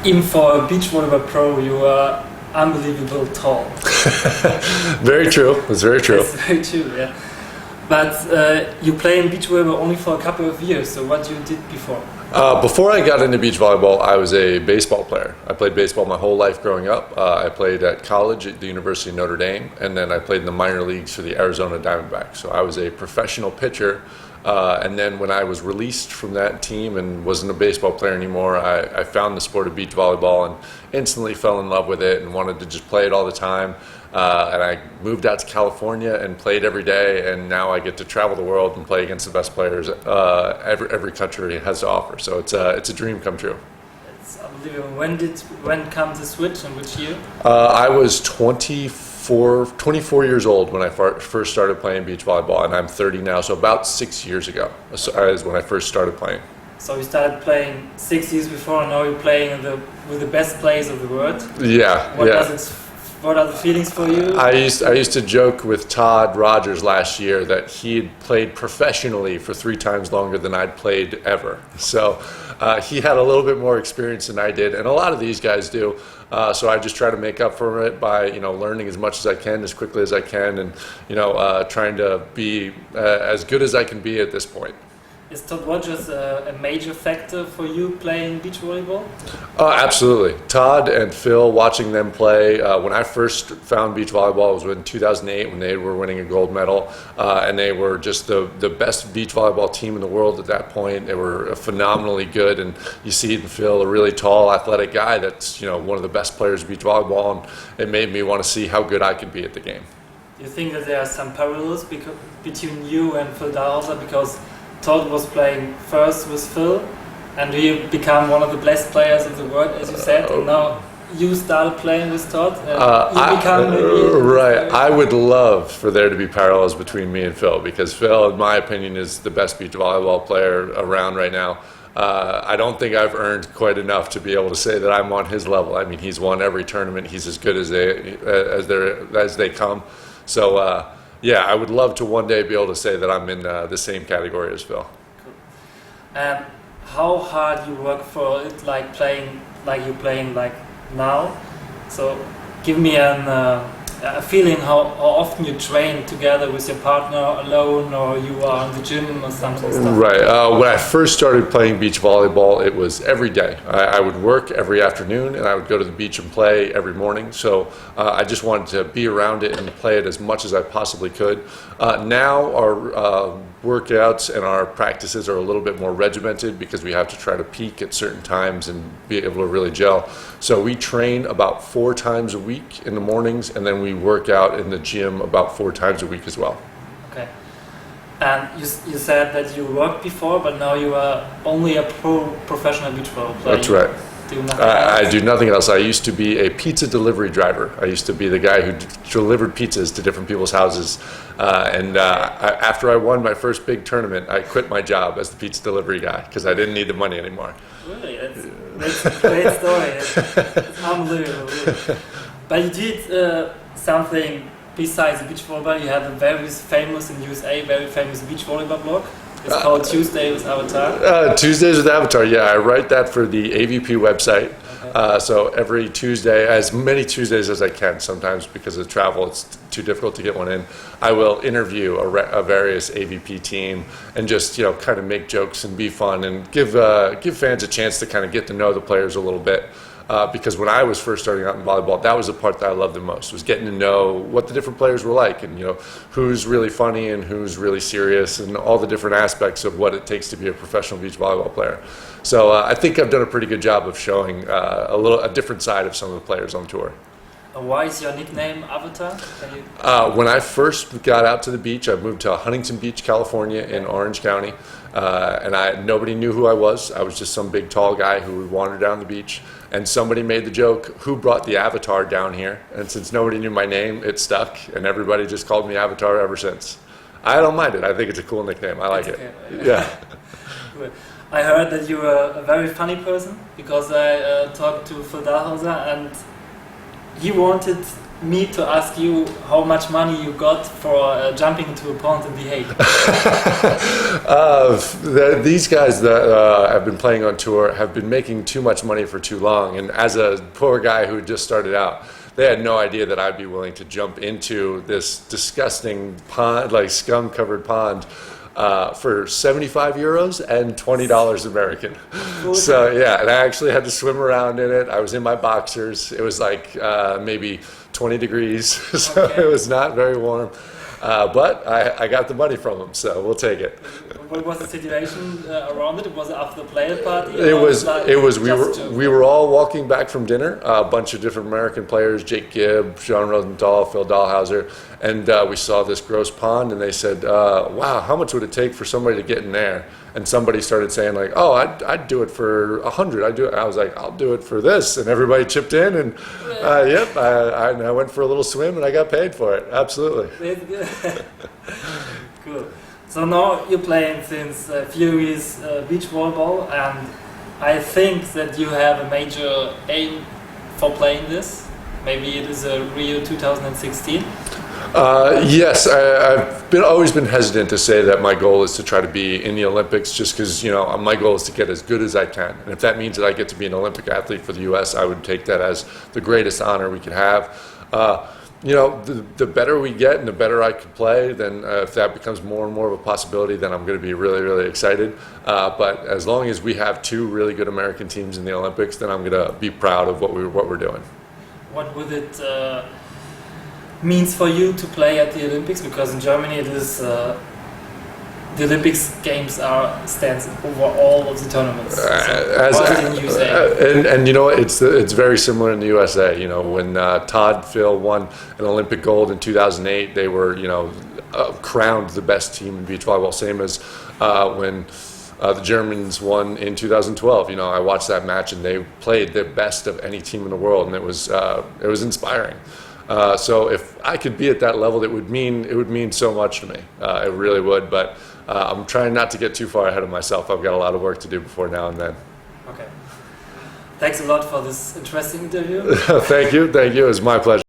even for a beach volleyball pro, you are unbelievable tall. Very true. It's very true. It's very true, yeah. But you play in beach volleyball only for a couple of years, so what you did before? Before I got into beach volleyball, I was a baseball player. I played baseball my whole life growing up. I played at college at the University of Notre Dame, and then I played in the minor leagues for the Arizona Diamondbacks. So I was a professional pitcher, and then when I was released from that team and wasn't a baseball player anymore, I found the sport of beach volleyball and instantly fell in love with it and wanted to just play it all the time. And I moved out to California and played every day, and now I get to travel the world and play against the best players every country has to offer. So it's a dream come true. It's unbelievable. When comes the switch, and which year? I was 24 years old when I first started playing beach volleyball, and I'm 30 now, so about 6 years ago is when I first started playing. So you started playing 6 years before, and now you're playing with the best players of the world. Yeah. What are the feelings for you? I used to joke with Todd Rogers last year that he had played professionally for 3 times longer than I'd played ever. So he had a little bit more experience than I did, and a lot of these guys do. So I just try to make up for it by learning as much as I can, as quickly as I can, and trying to be as good as I can be at this point. Is Todd Rogers a major factor for you playing beach volleyball? Absolutely. Todd and Phil, watching them play, when I first found beach volleyball, it was in 2008 when they were winning a gold medal, and they were just the best beach volleyball team in the world at that point. They were phenomenally good, and you see in Phil, a really tall, athletic guy that's one of the best players of beach volleyball, and it made me want to see how good I could be at the game. Do you think that there are some parallels between you and Phil Dahlhauser, because Todd was playing first with Phil, and you become one of the best players in the world, as you said, and now you started playing with Todd, and you become right. I would love for there to be parallels between me and Phil, because Phil, in my opinion, is the best beach volleyball player around right now. I don't think I've earned quite enough to be able to say that I'm on his level. I mean, he's won every tournament. He's as good as they come. So. Yeah, I would love to one day be able to say that I'm in the same category as Phil. Cool. And how hard you work for it, like you're playing now? So give me a feeling how often you train together with your partner alone, or you are in the gym or something. Right. When I first started playing beach volleyball, it was every day. I would work every afternoon, and I would go to the beach and play every morning. So I just wanted to be around it and play it as much as I possibly could. Now our workouts and our practices are a little bit more regimented because we have to try to peak at certain times and be able to really gel. So we train about 4 times a week in the mornings, and then we work out in the gym about 4 times a week as well. Okay. And you said that you worked before, but now you are only a professional beach volleyball player. That's right. I do nothing else. I used to be a pizza delivery driver. I used to be the guy who delivered pizzas to different people's houses. After I won my first big tournament, I quit my job as the pizza delivery guy because I didn't need the money anymore. Really? That's a great story. It's unbelievable. But you did something besides beach volleyball. You have a very famous in USA, very famous beach volleyball blog. It's called Tuesday with Avatare. Tuesdays with Avatare, yeah. I write that for the AVP website. Okay. So every Tuesday, as many Tuesdays as I can, sometimes because of travel, it's too difficult to get one in, I will interview a various AVP team and just kind of make jokes and be fun and give fans a chance to kind of get to know the players a little bit. Because when I was first starting out in volleyball, that was the part that I loved the most, was getting to know what the different players were like, and who's really funny and who's really serious, and all the different aspects of what it takes to be a professional beach volleyball player. So I think I've done a pretty good job of showing a different side of some of the players on tour. Why is your nickname Avatare? When I first got out to the beach, I moved to Huntington Beach, California, in Orange County, and nobody knew who I was. I was just some big, tall guy who would wander down the beach, and somebody made the joke, "Who brought the Avatar down here?" And since nobody knew my name, it stuck, and everybody just called me Avatar ever since. I don't mind it. I think it's a cool nickname. I like it. Yeah. Cool. I heard that you are a very funny person, because I talked to Phil Dahlhauser, and he wanted me to ask you how much money you got for jumping into a pond in The Hague. These guys that have been playing on tour have been making too much money for too long, and as a poor guy who just started out, they had no idea that I'd be willing to jump into this disgusting pond, like scum-covered pond, for 75 euros and $20 American. So yeah, and I actually had to swim around in it. I was in my boxers. It was like maybe 20 degrees, so okay. It was not very warm. But I got the money from them, so we'll take it. What was the situation around it? Was it after the player party? It was. We were all walking back from dinner. A bunch of different American players: Jake Gibb, Sean Rosenthal, Phil Dahlhauser, and we saw this gross pond. And they said, "Wow, how much would it take for somebody to get in there?" And somebody started saying, like, "Oh, I'd do it for 100. I'd do it." I was like, "I'll do it for this," and everybody chipped in. And yep, I went for a little swim, and I got paid for it. Absolutely. Cool. So now you're playing since a few years beach volleyball, and I think that you have a major aim for playing this. Maybe it is a Rio 2016. Yes, I've always been hesitant to say that my goal is to try to be in the Olympics, just because my goal is to get as good as I can, and if that means that I get to be an Olympic athlete for the U.S., I would take that as the greatest honor we could have. The better we get and the better I can play, then if that becomes more and more of a possibility, then I'm going to be really, really excited. But as long as we have two really good American teams in the Olympics, then I'm going to be proud of what we're doing. What would it means for you to play at the Olympics? Because in Germany it is the Olympics games stands over all of the tournaments. And you know what? It's very similar in the USA. When Todd Phil won an Olympic gold in 2008, they were crowned the best team in beach volleyball. Same as when the Germans won in 2012. I watched that match and they played the best of any team in the world, and it was inspiring. So if I could be at that level, it would mean so much to me. It really would. But I'm trying not to get too far ahead of myself. I've got a lot of work to do before now and then. Okay. Thanks a lot for this interesting interview. Thank you. It was my pleasure.